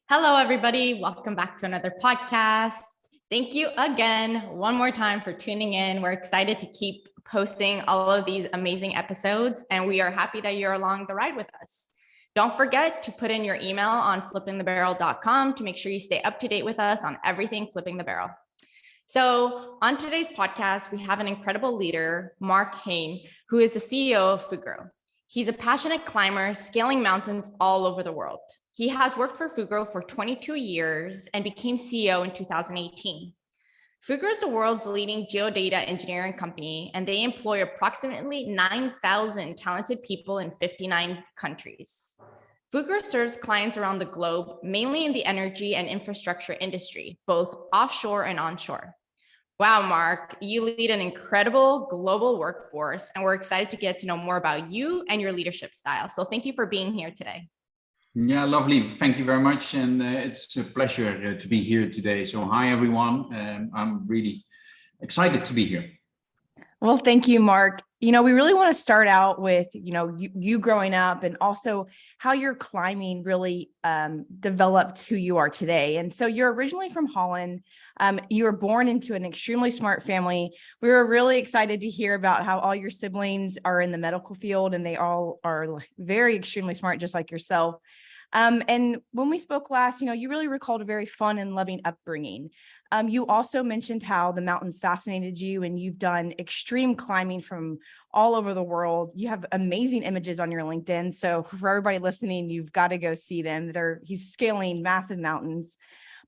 Hello, everybody. Welcome back to another podcast. Thank you again, one more time for tuning in. We're excited to keep posting all of these amazing episodes, and we are happy that you're along the ride with us. Don't forget to put in your email on flippingthebarrel.com to make sure you stay up to date with us on everything Flipping the Barrel. So on today's podcast, we have an incredible leader, Mark Heine, who is the CEO of FUGRO. He's a passionate climber scaling mountains all over the world. He has worked for FUGRO for 22 years and became CEO in 2018. FUGRO is the world's leading geodata engineering company, and they employ approximately 9,000 talented people in 59 countries. FUGRO serves clients around the globe, mainly in the energy and infrastructure industry, both offshore and onshore. Wow, Mark, you lead an incredible global workforce, and we're excited to get to know more about you and your leadership style. So thank you for being here today. Yeah, lovely. Thank you very much. And it's a pleasure to be here today. So hi, everyone. I'm really excited to be here. Well, thank you, Mark. We really want to start out with, you growing up and also how your climbing really developed who you are today. And so you're originally from Holland. You were born into an extremely smart family. We were really excited to hear about how all your siblings are in the medical field and they all are very extremely smart, just like yourself. And when we spoke last, you really recalled a very fun and loving upbringing. You also mentioned how the mountains fascinated you and you've done extreme climbing from all over the world. You have amazing images on your LinkedIn. So for everybody listening, you've got to go see them. He's scaling massive mountains.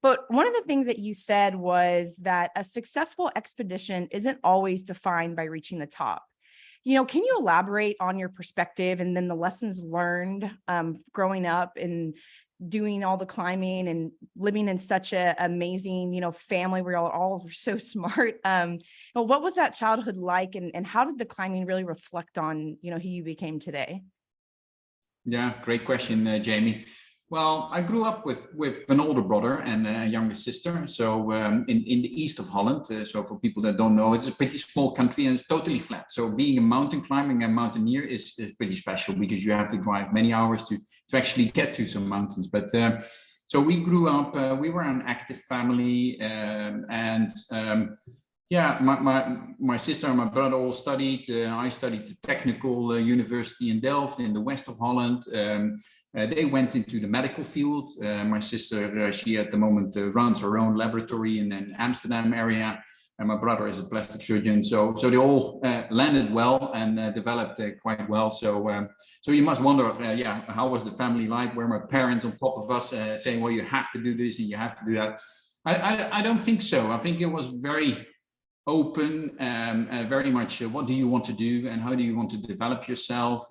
But one of the things that you said was that a successful expedition isn't always defined by reaching the top. Can you elaborate on your perspective and then the lessons learned growing up and doing all the climbing and living in such an amazing, family where you're all so smart? What was that childhood like, and how did the climbing really reflect on, who you became today? Yeah, great question, Jamie. Well, I grew up with an older brother and a younger sister. So in the east of Holland, so for people that don't know, it's a pretty small country and it's totally flat. So being a mountain climbing and mountaineer is pretty special because you have to drive many hours to actually get to some mountains. But so we grew up, we were an active family, yeah, my sister and my brother all studied. I studied the technical university in Delft in the west of Holland. They went into the medical field. My sister, she at the moment runs her own laboratory in an Amsterdam area, and my brother is a plastic surgeon. So they all landed well and developed quite well. So you must wonder, yeah, how was the family like? Were my parents on top of us saying, well, you have to do this and you have to do that? I don't think so. I think it was very open, very much what do you want to do and how do you want to develop yourself?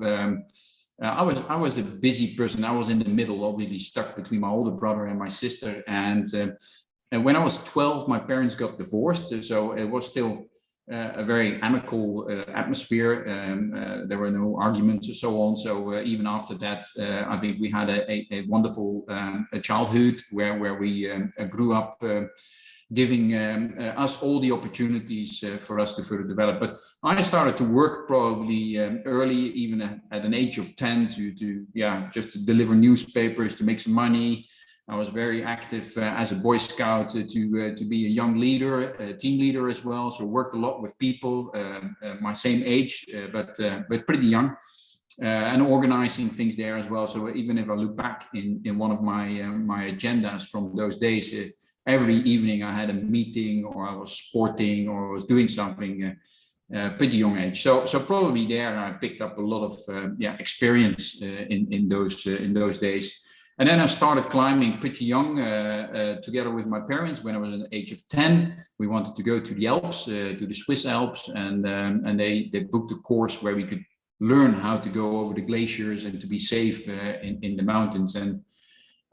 I was a busy person. I was in the middle, obviously stuck between my older brother and my sister. And when I was 12, my parents got divorced. So it was still a very amicable atmosphere. There were no arguments or so on. So even after that, I think we had a wonderful childhood where we grew up giving us all the opportunities for us to further develop. But I started to work probably early, even at an age of 10 just to deliver newspapers, to make some money. I was very active as a Boy Scout to be a young leader, a team leader as well. So worked a lot with people my same age, but pretty young, and organizing things there as well. So even if I look back in one of my agendas from those days, every evening I had a meeting or I was sporting or I was doing something pretty young age. So probably there I picked up a lot of experience in those days. And then I started climbing pretty young together with my parents. When I was at the age of 10, we wanted to go to the Alps, to the Swiss Alps, and they booked a course where we could learn how to go over the glaciers and to be safe in the mountains.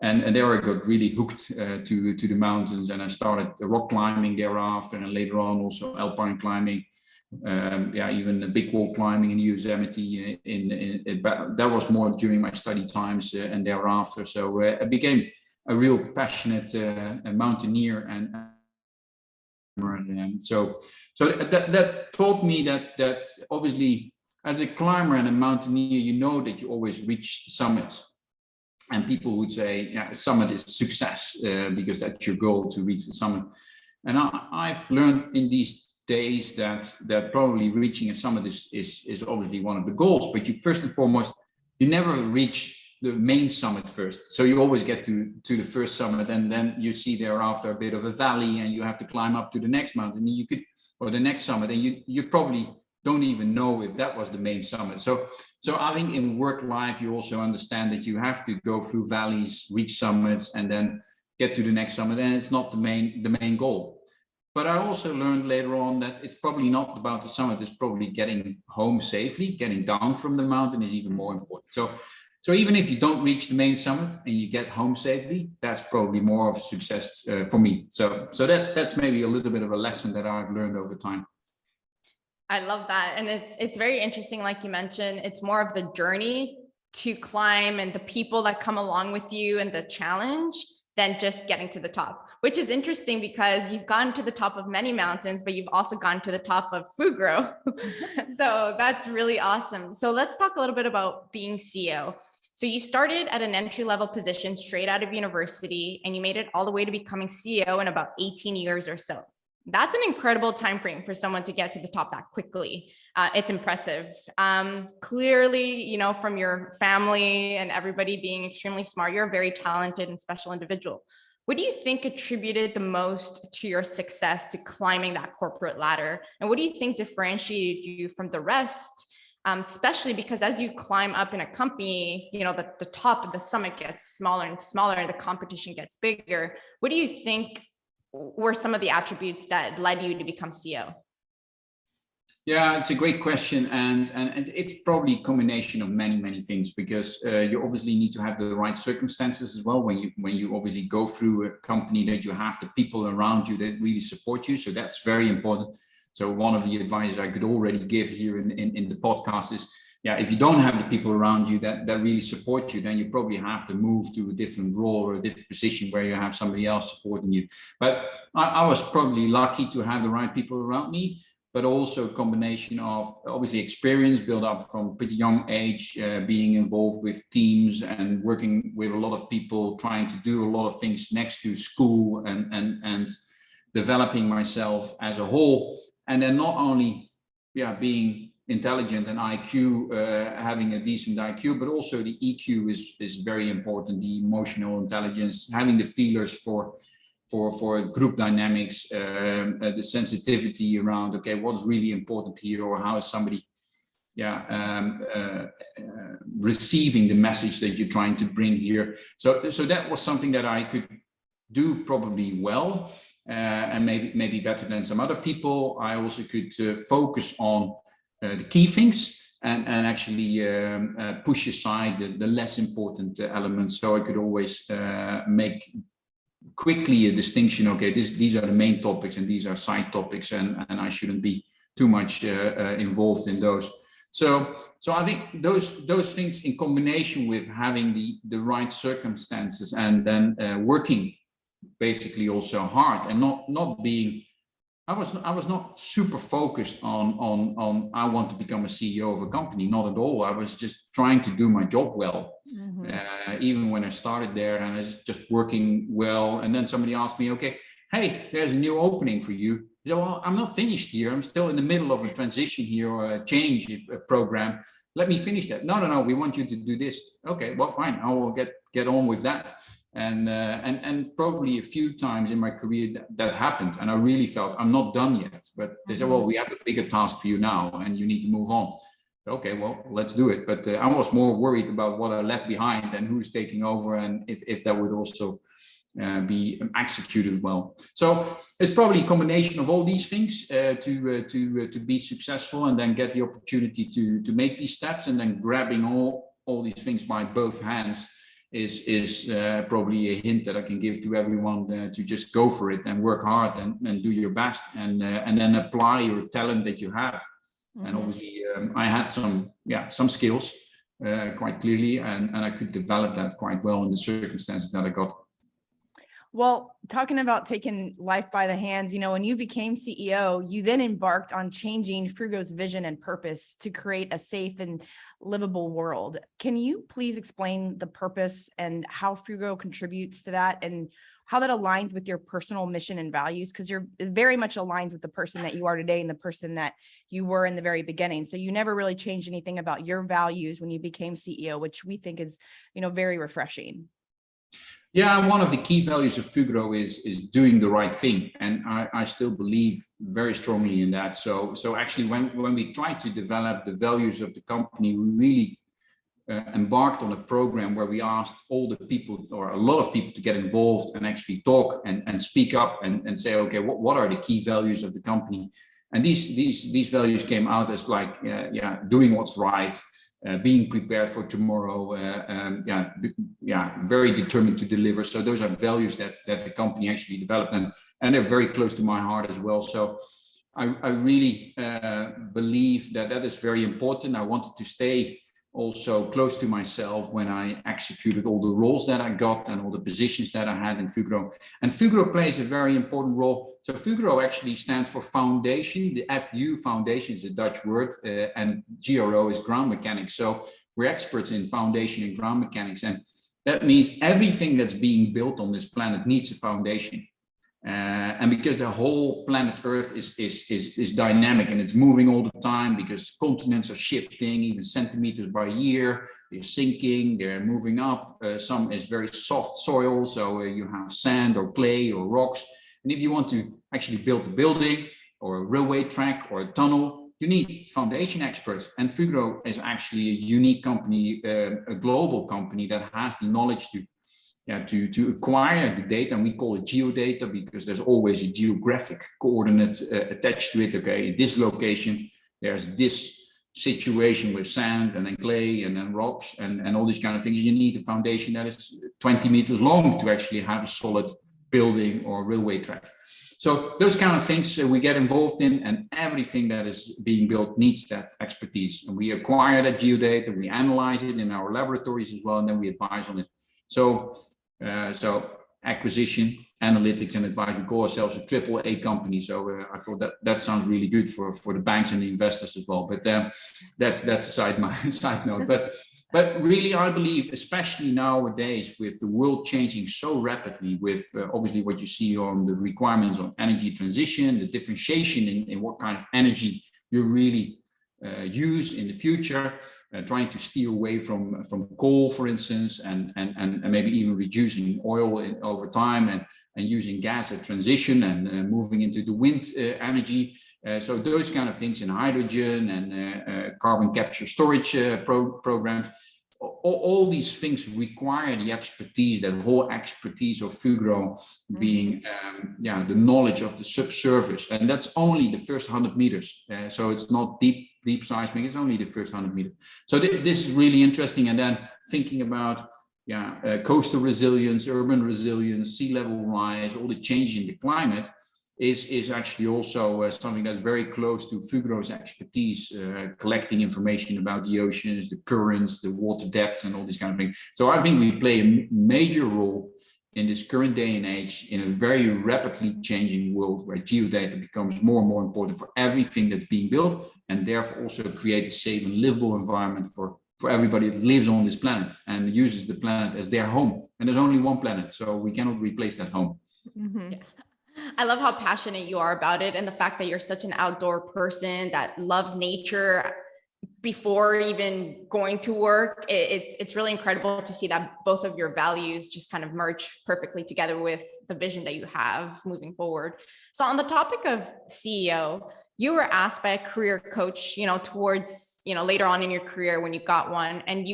And there I got really hooked to the mountains, and I started rock climbing thereafter, and later on also alpine climbing, even big wall climbing in Yosemite. That was more during my study times and thereafter. So I became a real passionate mountaineer, and so that taught me that obviously as a climber and a mountaineer, you know that you always reach summits. And people would say, yeah, summit is success because that's your goal, to reach the summit. And I've learned in these days that probably reaching a summit is obviously one of the goals, but you first and foremost, you never reach the main summit first. So you always get to the first summit, and then you see thereafter a bit of a valley, and you have to climb up to the next mountain, or the next summit, and you probably don't even know if that was the main summit. So I think in work life, you also understand that you have to go through valleys, reach summits, and then get to the next summit. And it's not the main goal. But I also learned later on that it's probably not about the summit. It's probably getting home safely. Getting down from the mountain is even more important. So even if you don't reach the main summit and you get home safely, that's probably more of success for me. So that's maybe a little bit of a lesson that I've learned over time. I love that. And it's very interesting. Like you mentioned, it's more of the journey to climb and the people that come along with you and the challenge than just getting to the top, which is interesting because you've gone to the top of many mountains, but you've also gone to the top of FUGRO. So that's really awesome. So let's talk a little bit about being CEO. So you started at an entry-level position straight out of university, and you made it all the way to becoming CEO in about 18 years or so. That's an incredible time frame for someone to get to the top that quickly. It's impressive. Clearly, you know, from your family and everybody being extremely smart, you're a very talented and special individual. What do you think attributed the most to your success to climbing that corporate ladder? And what do you think differentiated you from the rest? Especially because as you climb up in a company, you know, the top of the summit gets smaller and smaller and the competition gets bigger. What do you think were some of the attributes that led you to become CEO? Yeah, it's a great question, and it's probably a combination of many things, because you obviously need to have the right circumstances as well when you obviously go through a company, that you have the people around you that really support you. So that's very important. So one of the advice I could already give here in the podcast is, yeah, if you don't have the people around you that really support you, then you probably have to move to a different role or a different position where you have somebody else supporting you. But I was probably lucky to have the right people around me, but also a combination of obviously experience built up from a pretty young age, being involved with teams and working with a lot of people, trying to do a lot of things next to school and developing myself as a whole. And then not only, being intelligent and IQ, having a decent IQ, but also the EQ is very important. The emotional intelligence, having the feelers for group dynamics, the sensitivity around, okay, what's really important here, or how is somebody receiving the message that you're trying to bring here. So that was something that I could do probably well, and maybe better than some other people. I also could focus on the key things and actually push aside the less important elements. So I could always make quickly a distinction. Okay, these are the main topics and these are side topics, and I shouldn't be too much involved in those. So I think those things in combination with having the right circumstances, and then working basically also hard, and not being, I was not super focused on I want to become a CEO of a company, not at all. I was just trying to do my job well. Mm-hmm. Even when I started there, and I was just working well, and then somebody asked me, okay, hey, there's a new opening for you. I said, well, I'm not finished here. I'm still in the middle of a transition here, or a change program. Let me finish that. No, we want you to do this. Okay, well, fine. I will get on with that. And probably a few times in my career that happened, and I really felt I'm not done yet. But they said, well, we have a bigger task for you now, and you need to move on. Okay, well, let's do it. But I was more worried about what I left behind and who's taking over, and if that would also be executed well. So it's probably a combination of all these things to be successful, and then get the opportunity to make these steps, and then grabbing all these things by both hands is probably a hint that I can give to everyone, to just go for it and work hard and do your best, and then apply your talent that you have. Mm-hmm. And obviously I had some skills quite clearly, and I could develop that quite well in the circumstances that I got. Well, talking about taking life by the hands, when you became CEO, you then embarked on changing FUGRO's vision and purpose to create a safe and livable world. Can you please explain the purpose and how FUGRO contributes to that and how that aligns with your personal mission and values? Because you're very much aligns with the person that you are today and the person that you were in the very beginning. So you never really changed anything about your values when you became CEO, which we think is, very refreshing. Yeah, one of the key values of FUGRO is doing the right thing, and I still believe very strongly in that. So actually, when we try to develop the values of the company, we really embarked on a program where we asked all the people, or a lot of people, to get involved and actually talk and speak up and say, okay, what are the key values of the company? And these values came out as like, doing what's right. Being prepared for tomorrow, very determined to deliver. So those are values that the company actually developed, and they're very close to my heart as well. So I really believe that is very important. I wanted to stay also close to myself when I executed all the roles that I got and all the positions that I had in FUGRO. And FUGRO plays a very important role. So FUGRO actually stands for foundation. The FU, foundation, is a Dutch word, and GRO is ground mechanics. So we're experts in foundation and ground mechanics. And that means everything that's being built on this planet needs a foundation. And because the whole planet Earth is dynamic and it's moving all the time, because continents are shifting even centimeters by year, they're sinking, they're moving up. Some is very soft soil, so you have sand or clay or rocks. And if you want to actually build a building or a railway track or a tunnel, you need foundation experts. And FUGRO is actually a unique company, a global company that has the knowledge to acquire the data, and we call it geodata because there's always a geographic coordinate attached to it. Okay, in this location, there's this situation with sand and then clay and then rocks and all these kind of things. You need a foundation that is 20 meters long to actually have a solid building or railway track. So those kind of things we get involved in, and everything that is being built needs that expertise. And we acquire that geodata, we analyze it in our laboratories as well, and then we advise on it. So acquisition, analytics, and advice. We call ourselves a AAA company. So I thought that sounds really good for the banks and the investors as well. But that's a side note. But really, I believe, especially nowadays, with the world changing so rapidly, with obviously what you see on the requirements on energy transition, the differentiation in what kind of energy you really use in the future. Trying to steer away from coal, for instance, and maybe even reducing oil over time and using gas at transition and moving into the wind energy. So those kind of things in hydrogen and carbon capture storage programs. All these things require the expertise, that whole expertise of FUGRO being the knowledge of the subsurface. And that's only the first 100 meters. So it's not deep seismic, it's only the first 100 meters. So this is really interesting. And then thinking about coastal resilience, urban resilience, sea level rise, all the change in the climate is actually also something that's very close to FUGRO's expertise, collecting information about the oceans, the currents, the water depths, and all these kind of things. So I think we play a major role in this current day and age, in a very rapidly changing world where geodata becomes more and more important for everything that's being built, and therefore also create a safe and livable environment for everybody that lives on this planet and uses the planet as their home. And there's only one planet, so we cannot replace that home. Mm-hmm. Yeah. I love how passionate you are about it, and the fact that you're such an outdoor person that loves nature before even going to work. It's really incredible to see that both of your values just kind of merge perfectly together with the vision that you have moving forward. So on the topic of CEO, you were asked by a career coach, towards, later on in your career when you got one, and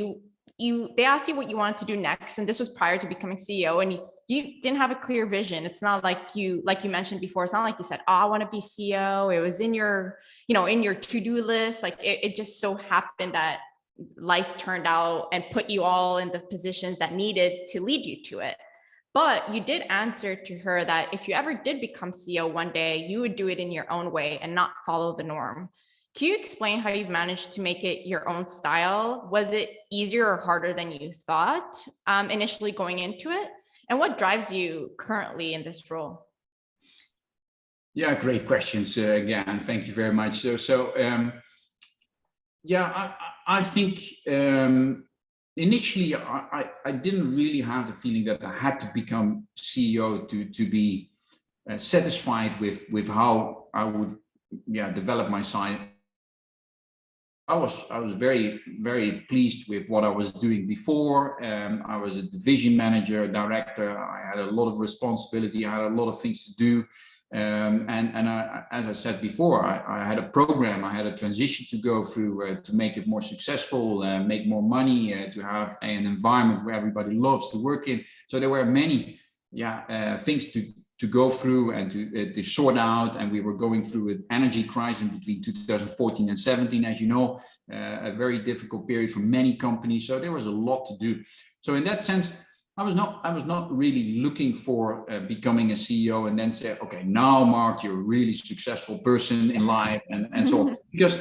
they asked you what you wanted to do next. And this was prior to becoming CEO, and you didn't have a clear vision. It's not like you mentioned before, it's not like you said, I want to be CEO. It was in your, in your to-do list. Like it just so happened that life turned out and put you all in the positions that needed to lead you to it. But you did answer to her that if you ever did become CEO one day, you would do it in your own way and not follow the norm. Can you explain how you've managed to make it your own style? Was it easier or harder than you thought initially going into it? And what drives you currently in this role? Yeah, great questions again. Thank you very much. I think initially I didn't really have the feeling that I had to become CEO to be satisfied with how I would develop my side. I was very, very pleased with what I was doing before. I was a division manager, director. I had a lot of responsibility. I had a lot of things to do. As I said before, I had a program, I had a transition to go through to make it more successful, make more money, to have an environment where everybody loves to work in. So there were many things to go through and to sort out. And we were going through an energy crisis between 2014 and 17, as you know, a very difficult period for many companies. So there was a lot to do. So in that sense, I was not really looking for becoming a CEO and then say, okay, now Mark, you're a really successful person in life and so on. Because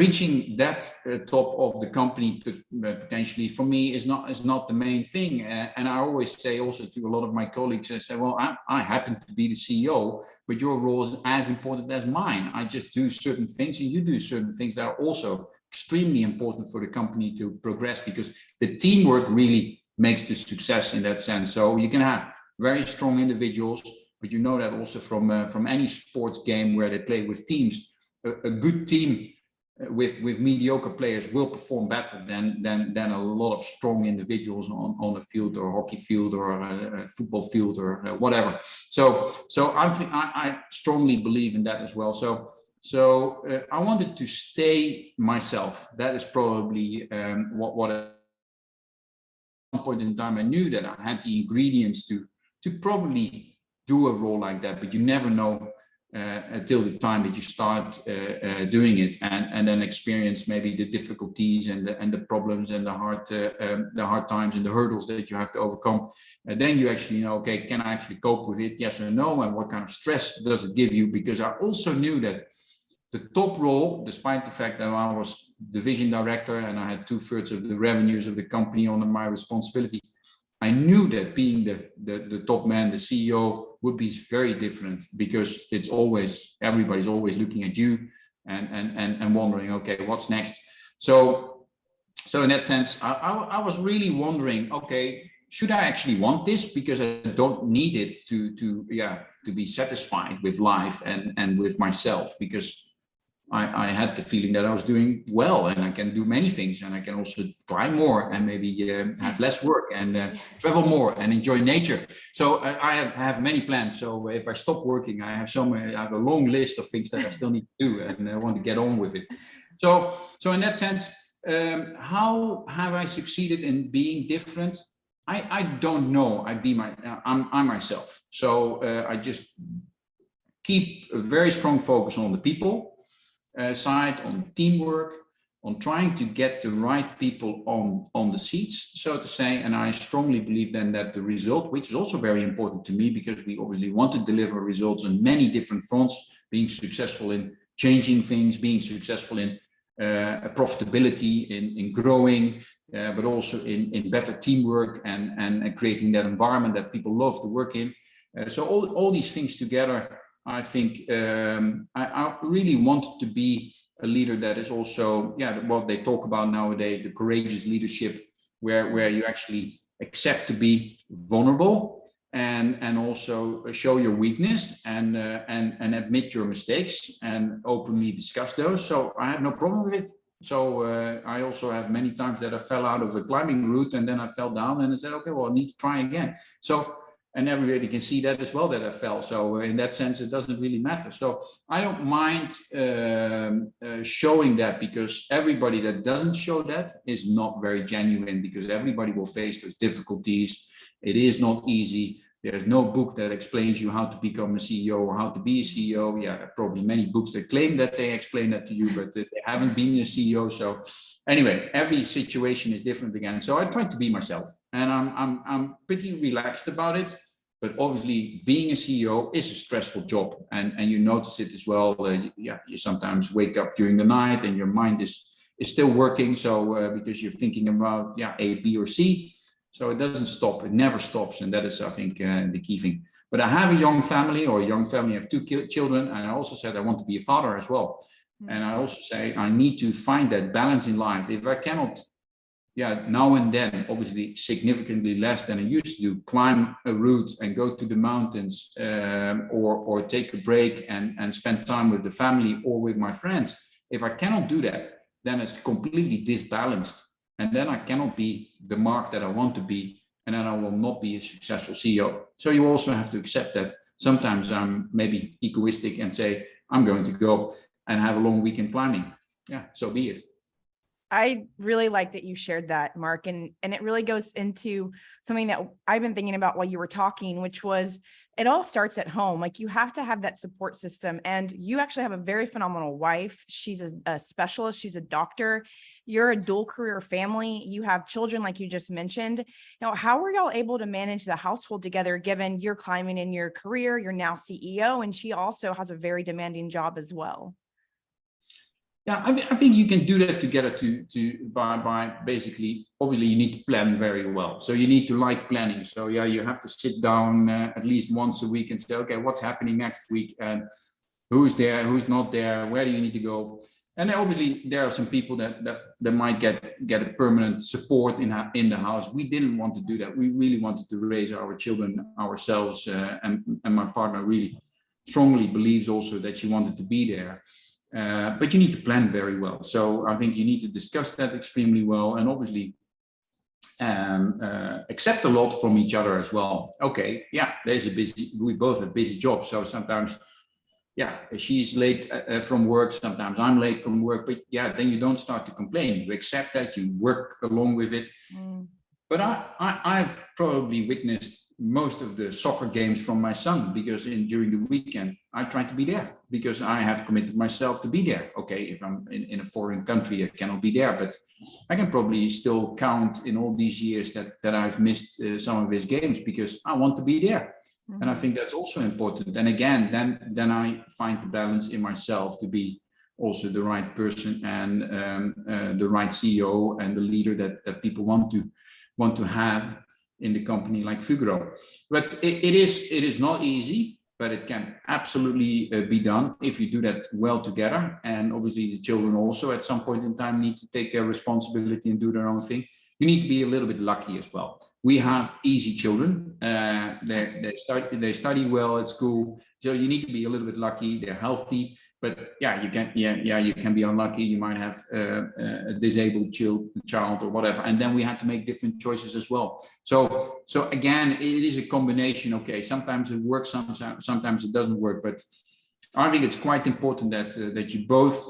reaching that top of the company potentially for me is not the main thing. And I always say also to a lot of my colleagues, I say, well, I happen to be the CEO, but your role is as important as mine. I just do certain things and you do certain things that are also extremely important for the company to progress, because the teamwork really makes the success in that sense. So you can have very strong individuals, but you know that also from any sports game where they play with teams, a good team with mediocre players will perform better than a lot of strong individuals on a field or hockey field or a football field or whatever. So I strongly believe in that as well. So I wanted to stay myself. That is probably what point in time I knew that I had the ingredients to probably do a role like that, but you never know until the time that you start doing it and then experience maybe the difficulties and the problems and the hard times and the hurdles that you have to overcome. And then you actually know, okay, can I actually cope with it? Yes or no? And what kind of stress does it give you? Because I also knew that the top role, despite the fact that I was division director and I had 2/3 of the revenues of the company under my responsibility, I knew that being the top man, the CEO, would be very different, because everybody's always looking at you and wondering, okay, what's next? So in that sense, I was really wondering, okay, should I actually want this? Because I don't need it to be satisfied with life and with myself, because I had the feeling that I was doing well and I can do many things, and I can also climb more and maybe have less work and travel more and enjoy nature. So I have many plans. So if I stop working, I have a long list of things that I still need to do and I want to get on with it. So in that sense, how have I succeeded in being different? I don't know. I'm myself. So I just keep a very strong focus on the people side, on teamwork, on trying to get the right people on the seats, so to say. And I strongly believe then that the result, which is also very important to me, because we obviously want to deliver results on many different fronts, being successful in changing things, being successful in profitability, in growing, but also in better teamwork and creating that environment that people love to work in. So all these things together, I think I really want to be a leader that is also, what they talk about nowadays, the courageous leadership, where you actually accept to be vulnerable and also show your weakness and admit your mistakes and openly discuss those. So I have no problem with it. So I also have many times that I fell out of a climbing route and then I fell down and I said, okay, well, I need to try again. And everybody can see that as well, that I fell. So in that sense, it doesn't really matter. So I don't mind showing that, because everybody that doesn't show that is not very genuine, because everybody will face those difficulties. It is not easy. There's no book that explains you how to become a CEO or how to be a CEO. Yeah, there are probably many books that claim that they explain that to you, but they haven't been a CEO. So anyway, every situation is different again. So I try to be myself, and I'm pretty relaxed about it. But obviously, being a CEO is a stressful job, and you notice it as well. You sometimes wake up during the night, and your mind is still working. So because you're thinking about A, B, or C, so it doesn't stop. It never stops, and that is, I think, the key thing. But I have a young family, I have 2 children, and I also said I want to be a father as well. And I also say I need to find that balance in life. If I cannot, now and then, obviously significantly less than I used to do, climb a route and go to the mountains, or take a break and spend time with the family or with my friends. If I cannot do that, then it's completely disbalanced. And then I cannot be the Mark that I want to be, and then I will not be a successful CEO. So you also have to accept that sometimes I'm maybe egoistic and say, I'm going to go and have a long weekend climbing. Yeah, so be it. I really like that you shared that, Mark. And it really goes into something that I've been thinking about while you were talking, which was it all starts at home. Like you have to have that support system. And you actually have a very phenomenal wife. She's a specialist. She's a doctor. You're a dual career family. You have children, like you just mentioned. Now, how were y'all able to manage the household together, given you're climbing in your career, you're now CEO, and she also has a very demanding job as well? Yeah, I think you can do that together by basically, obviously you need to plan very well. So you need to like planning. So you have to sit down at least once a week and say, okay, what's happening next week, and who's there, who's not there, where do you need to go? And obviously there are some people that might get a permanent support in the house. We didn't want to do that. We really wanted to raise our children ourselves, and my partner really strongly believes also that she wanted to be there. But you need to plan very well. So I think you need to discuss that extremely well, and obviously accept a lot from each other as well. Okay, we both have busy jobs. So sometimes, she's late from work. Sometimes I'm late from work. But then you don't start to complain. You accept that. You work along with it. But I've probably witnessed most of the soccer games from my son, because during the weekend I try to be there because I have committed myself to be there. Okay, if I'm in a foreign country, I cannot be there, but I can probably still count in all these years that I've missed some of his games because I want to be there. And I think that's also important. And again, then I find the balance in myself to be also the right person and the right CEO and the leader that people want to have in the company like FUGRO. But it is not easy, but it can absolutely be done if you do that well together. And obviously the children also at some point in time need to take their responsibility and do their own thing. You need to be a little bit lucky as well. We have easy children. They study well at school. So you need to be a little bit lucky. They're healthy. But you can be unlucky. You might have a disabled child or whatever, and then we have to make different choices as well. So again, it is a combination. Okay, sometimes it works, sometimes it doesn't work. But I think it's quite important that you both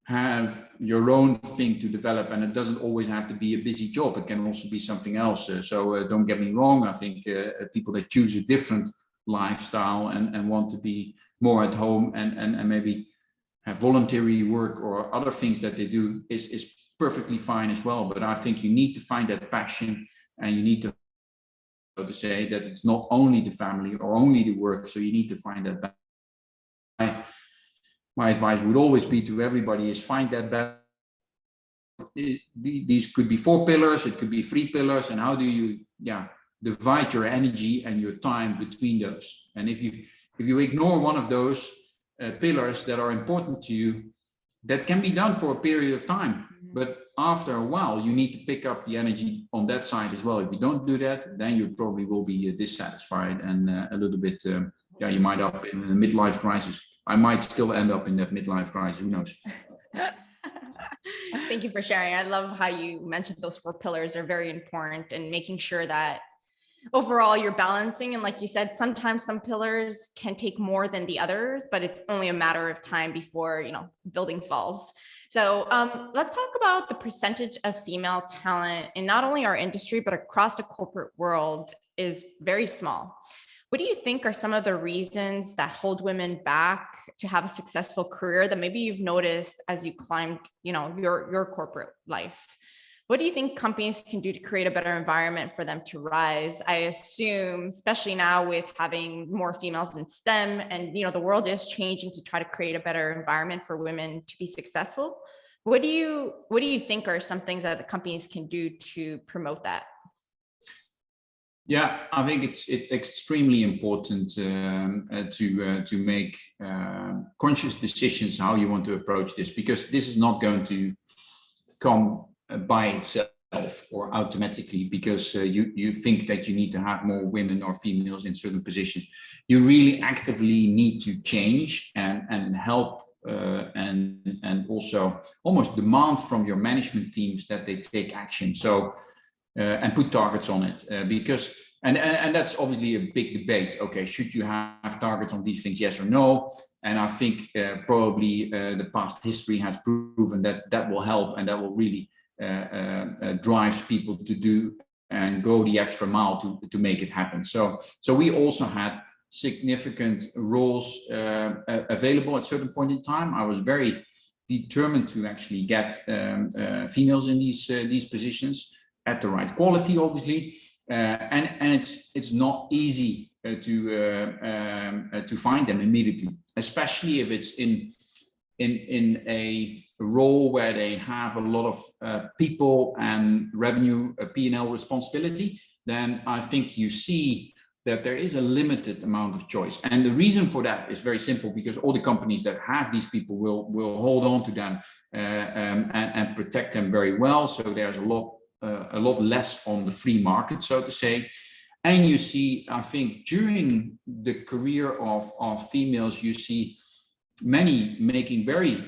have your own thing to develop, and it doesn't always have to be a busy job. It can also be something else. So don't get me wrong. I think people that choose a different lifestyle and want to be more at home and maybe have voluntary work or other things that they do is perfectly fine as well. But I think you need to find that passion, and you need to, so to say, that it's not only the family or only the work. So you need to find that balance. My advice would always be to everybody is find that balance. These could be 4 pillars, it could be 3 pillars, and how do you divide your energy and your time between those? And if you ignore one of those pillars that are important to you, that can be done for a period of time, but after a while you need to pick up the energy on that side as well. If you don't do that, then you probably will be dissatisfied and a little bit you might end up in a midlife crisis. I might still end up in that midlife crisis, who knows. Thank you for sharing. I love how you mentioned those 4 pillars are very important, and making sure that overall you're balancing. And like you said, sometimes some pillars can take more than the others, but it's only a matter of time before, building falls. So let's talk about the percentage of female talent in not only our industry, but across the corporate world is very small. What do you think are some of the reasons that hold women back to have a successful career that maybe you've noticed as you climbed, your corporate life? What do you think companies can do to create a better environment for them to rise? I assume, especially now with having more females in STEM, and the world is changing to try to create a better environment for women to be successful. What do you think are some things that the companies can do to promote that? Yeah, I think it's extremely important to make conscious decisions how you want to approach this, because this is not going to come by itself or automatically because you think that you need to have more women or females in certain positions. You really actively need to change and help and also almost demand from your management teams that they take action. So and put targets on it because and that's obviously a big debate. Okay, should you have targets on these things, yes or no? And I think probably the past history has proven that that will help and that will really drives people to do and go the extra mile to make it happen. So we also had significant roles available at certain point in time. I was very determined to actually get females in these positions at the right quality, obviously, and it's not easy to find them immediately, especially if it's in a role where they have a lot of people and revenue P&L responsibility. Then I think you see that there is a limited amount of choice, and the reason for that is very simple, because all the companies that have these people will hold on to them and protect them very well. So there's a lot less on the free market, so to say. And you see, I think during the career of females, you see many making very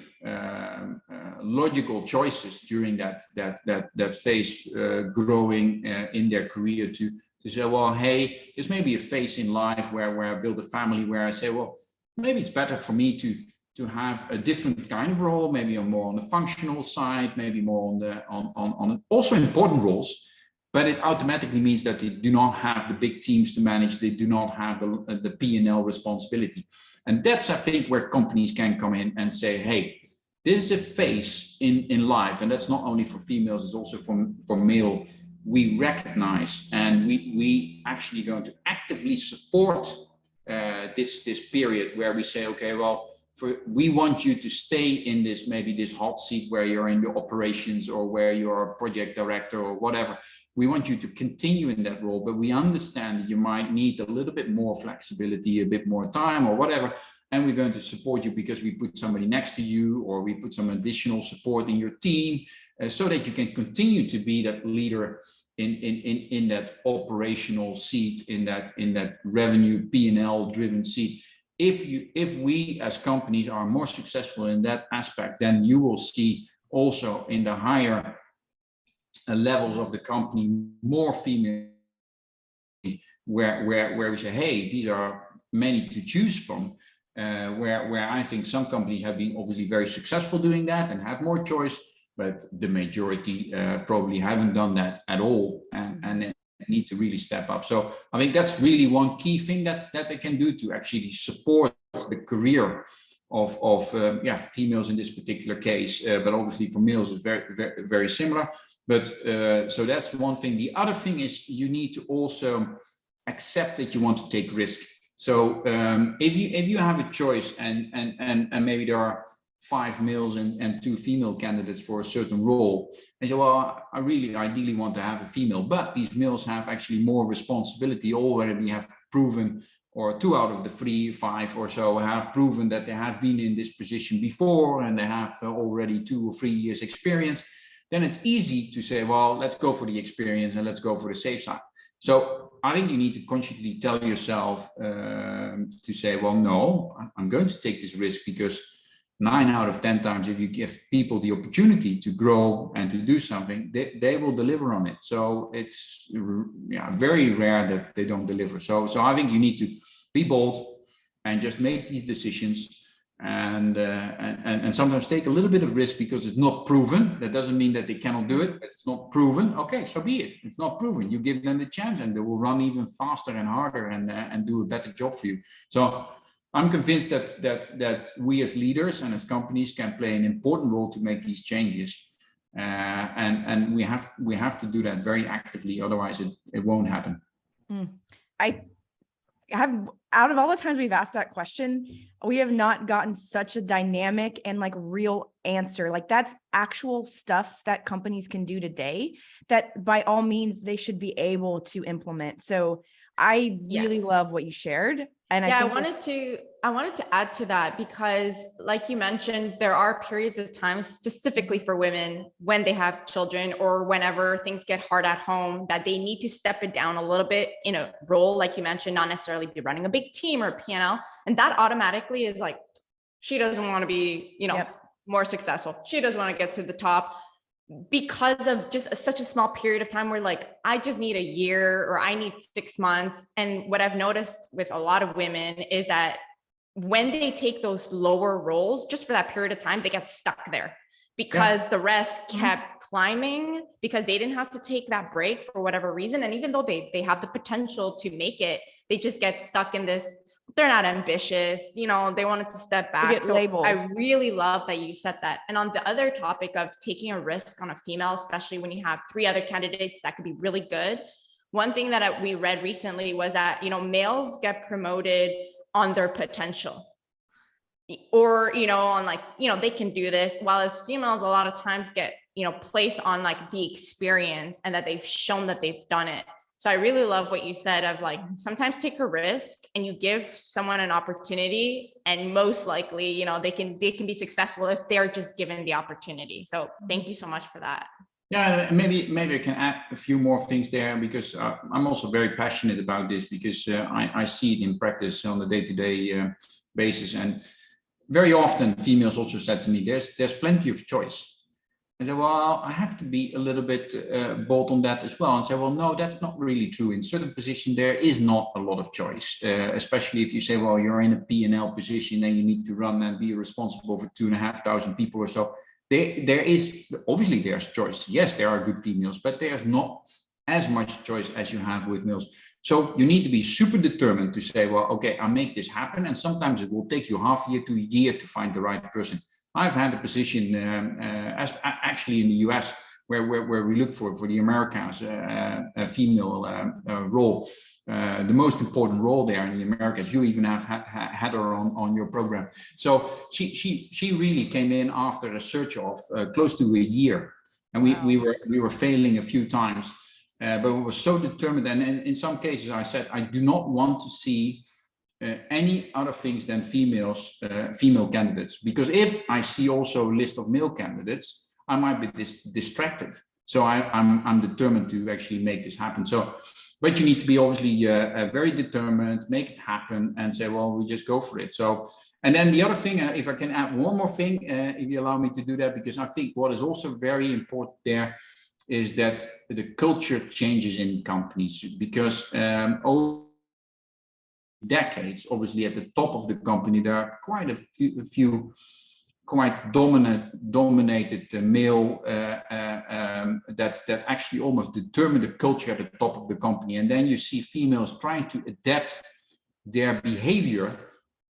logical choices during that phase, growing in their career to say, well, hey, this may be a phase in life where I build a family, where I say, well, maybe it's better for me to have a different kind of role, maybe more on the functional side, maybe more on also important roles. But it automatically means that they do not have the big teams to manage. They do not have the P&L responsibility. And that's, I think, where companies can come in and say, hey, this is a phase in life. And that's not only for females, it's also for male. We recognize and we actually going to actively support this period where we say, okay, well, we want you to stay in this hot seat where you're in the operations or where you're a project director or whatever. We want you to continue in that role, but we understand that you might need a little bit more flexibility, a bit more time or whatever. And we're going to support you because we put somebody next to you, or we put some additional support in your team so that you can continue to be that leader in that operational seat, in that revenue P&L driven seat. If we as companies are more successful in that aspect, then you will see also in the higher levels of the company more female, where we say, hey, these are many to choose from. Where I think some companies have been obviously very successful doing that and have more choice, but the majority probably haven't done that at all and need to really step up. So I think that's really one key thing that they can do to actually support the career of females in this particular case, but obviously for males it's very, very, very similar. But so that's one thing. The other thing is you need to also accept that you want to take risk. So if you have a choice and maybe there are 5 males and 2 female candidates for a certain role, and say, well, I really ideally want to have a female, but these males have actually more responsibility already, have proven, or 2 out of the 3, 5 or so have proven that they have been in this position before and they have already 2 or 3 years experience, then it's easy to say, well, let's go for the experience and let's go for the safe side. So I think you need to consciously tell yourself to say, well, no, I'm going to take this risk because 9 out of 10 times, if you give people the opportunity to grow and to do something, they will deliver on it. So it's very rare that they don't deliver. So I think you need to be bold and just make these decisions and sometimes take a little bit of risk because it's not proven. That doesn't mean that they cannot do it, but it's not proven. Okay, so be it. It's not proven. You give them the chance and they will run even faster and harder and do a better job for you. So I'm convinced that we as leaders and as companies can play an important role to make these changes. and we have to do that very actively, otherwise it won't happen. I have, out of all the times we've asked that question, we have not gotten such a dynamic and like real answer. Like that's actual stuff that companies can do today that by all means they should be able to implement. So I really love what you shared. And I wanted to add to that, because like you mentioned, there are periods of time specifically for women when they have children or whenever things get hard at home, that they need to step it down a little bit in a role, like you mentioned, not necessarily be running a big team or P&L. And that automatically is like, she doesn't want to be, more successful. She doesn't want to get to the top, because of just such a small period of time where like, I just need a year or I need 6 months. And what I've noticed with a lot of women is that when they take those lower roles, just for that period of time, they get stuck there because the rest kept climbing, because they didn't have to take that break for whatever reason. And even though they have the potential to make it, they just get stuck in this. They're not ambitious, they wanted to step back. So labeled. I really love that you said that. And on the other topic of taking a risk on a female, especially when you have 3 other candidates that could be really good. One thing that we read recently was that, males get promoted on their potential, or, on like, they can do this, while as females, a lot of times get, placed on like the experience and that they've shown that they've done it. So I really love what you said of like, sometimes take a risk and you give someone an opportunity, and most likely, they can be successful if they're just given the opportunity. So thank you so much for that. Yeah, maybe I can add a few more things there, because I'm also very passionate about this, because I see it in practice on a day-to-day basis. And very often females also said to me, there's plenty of choice. I said, well, I have to be a little bit bold on that as well, and say, well, no, that's not really true. In certain positions, there is not a lot of choice, especially if you say, well, you're in a P&L position and you need to run and be responsible for 2,500 people or so. There is, obviously there's choice. Yes, there are good females, but there's not as much choice as you have with males. So you need to be super determined to say, well, okay, I'll make this happen. And sometimes it will take you half a year to a year to find the right person. I've had a position actually in the US where we look for the Americas, a female role, the most important role there in the Americas. You even have had her on your program. So she really came in after a search of close to a year, and we were failing a few times, but we were so determined. And in some cases, I said, I do not want to see any other things than female candidates, because if I see also a list of male candidates, I might be distracted. So I'm determined to actually make this happen. So, but you need to be obviously very determined, make it happen, and say, well, we just go for it. So, and then the other thing, if I can add one more thing, if you allow me to do that, because I think what is also very important there is that the culture changes in companies, because over decades, obviously at the top of the company, there are quite a few quite dominated male that actually almost determine the culture at the top of the company. And then you see females trying to adapt their behavior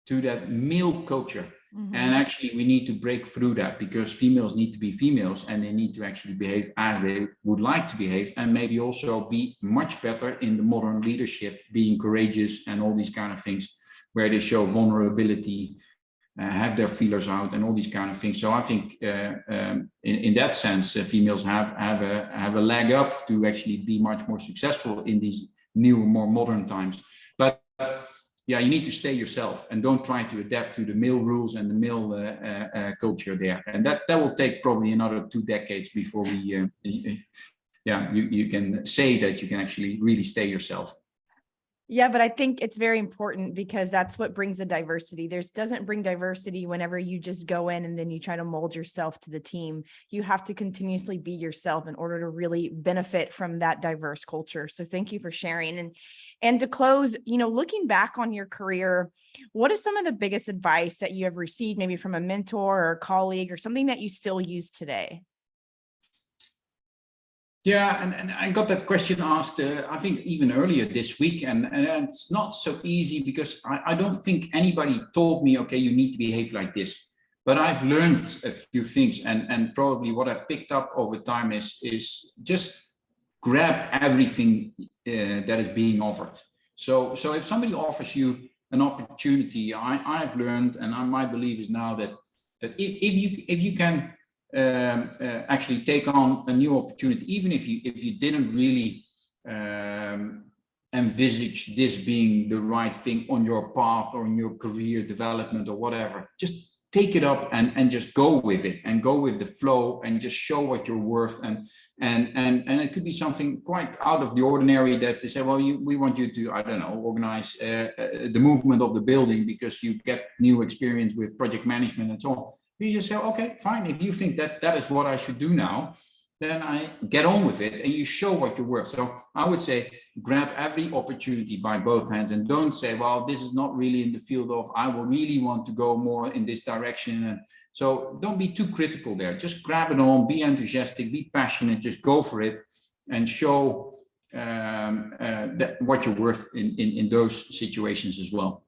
to that male culture. Mm-hmm. And actually we need to break through that, because females need to be females and they need to actually behave as they would like to behave, and maybe also be much better in the modern leadership, being courageous and all these kind of things, where they show vulnerability, have their feelers out and all these kind of things. So I think in that sense, females have a leg up to actually be much more successful in these new, more modern times. But yeah, you need to stay yourself and don't try to adapt to the male rules and the male culture there. And that will take probably another 2 decades before we, you can say that you can actually really stay yourself. Yeah, but I think it's very important, because that's what brings the diversity. Doesn't bring diversity whenever you just go in and then you try to mold yourself to the team. You have to continuously be yourself in order to really benefit from that diverse culture. So thank you for sharing. And to close, looking back on your career, what is some of the biggest advice that you have received, maybe from a mentor or a colleague, or something that you still use today? Yeah, and I got that question asked, I think even earlier this week, and it's not so easy, because I don't think anybody told me, okay, you need to behave like this. But I've learned a few things, and probably what I picked up over time is just grab everything that is being offered. So if somebody offers you an opportunity, I've learned, and my belief is now that if you can actually take on a new opportunity, even if you didn't really envisage this being the right thing on your path or in your career development or whatever, just take it up and just go with it, and go with the flow, and just show what you're worth. And it could be something quite out of the ordinary, that they say, well, we want you to, I don't know, organize the movement of the building because you get new experience with project management and so on. You just say, okay, fine. If you think that is what I should do now, then I get on with it, and you show what you're worth. So I would say, grab every opportunity by both hands, and don't say, well, this is not really in the field of, I will really want to go more in this direction. And so don't be too critical there. Just grab it on, be enthusiastic, be passionate, just go for it, and show that what you're worth in those situations as well.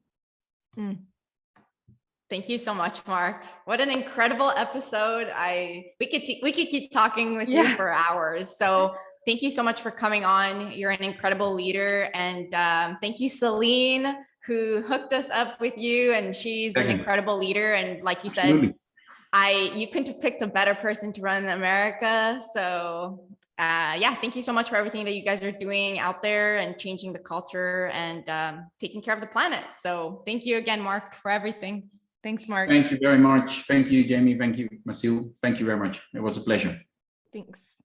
Mm. Thank you so much, Mark. What an incredible episode. We could keep talking with you for hours. So thank you so much for coming on. You're an incredible leader. And thank you, Celine, who hooked us up with you. And she's an incredible leader. And like you said, you couldn't have picked a better person to run America. So thank you so much for everything that you guys are doing out there and changing the culture and taking care of the planet. So thank you again, Mark, for everything. Thanks, Mark. Thank you very much. Thank you, Jamie. Thank you, Massiel. Thank you very much. It was a pleasure. Thanks.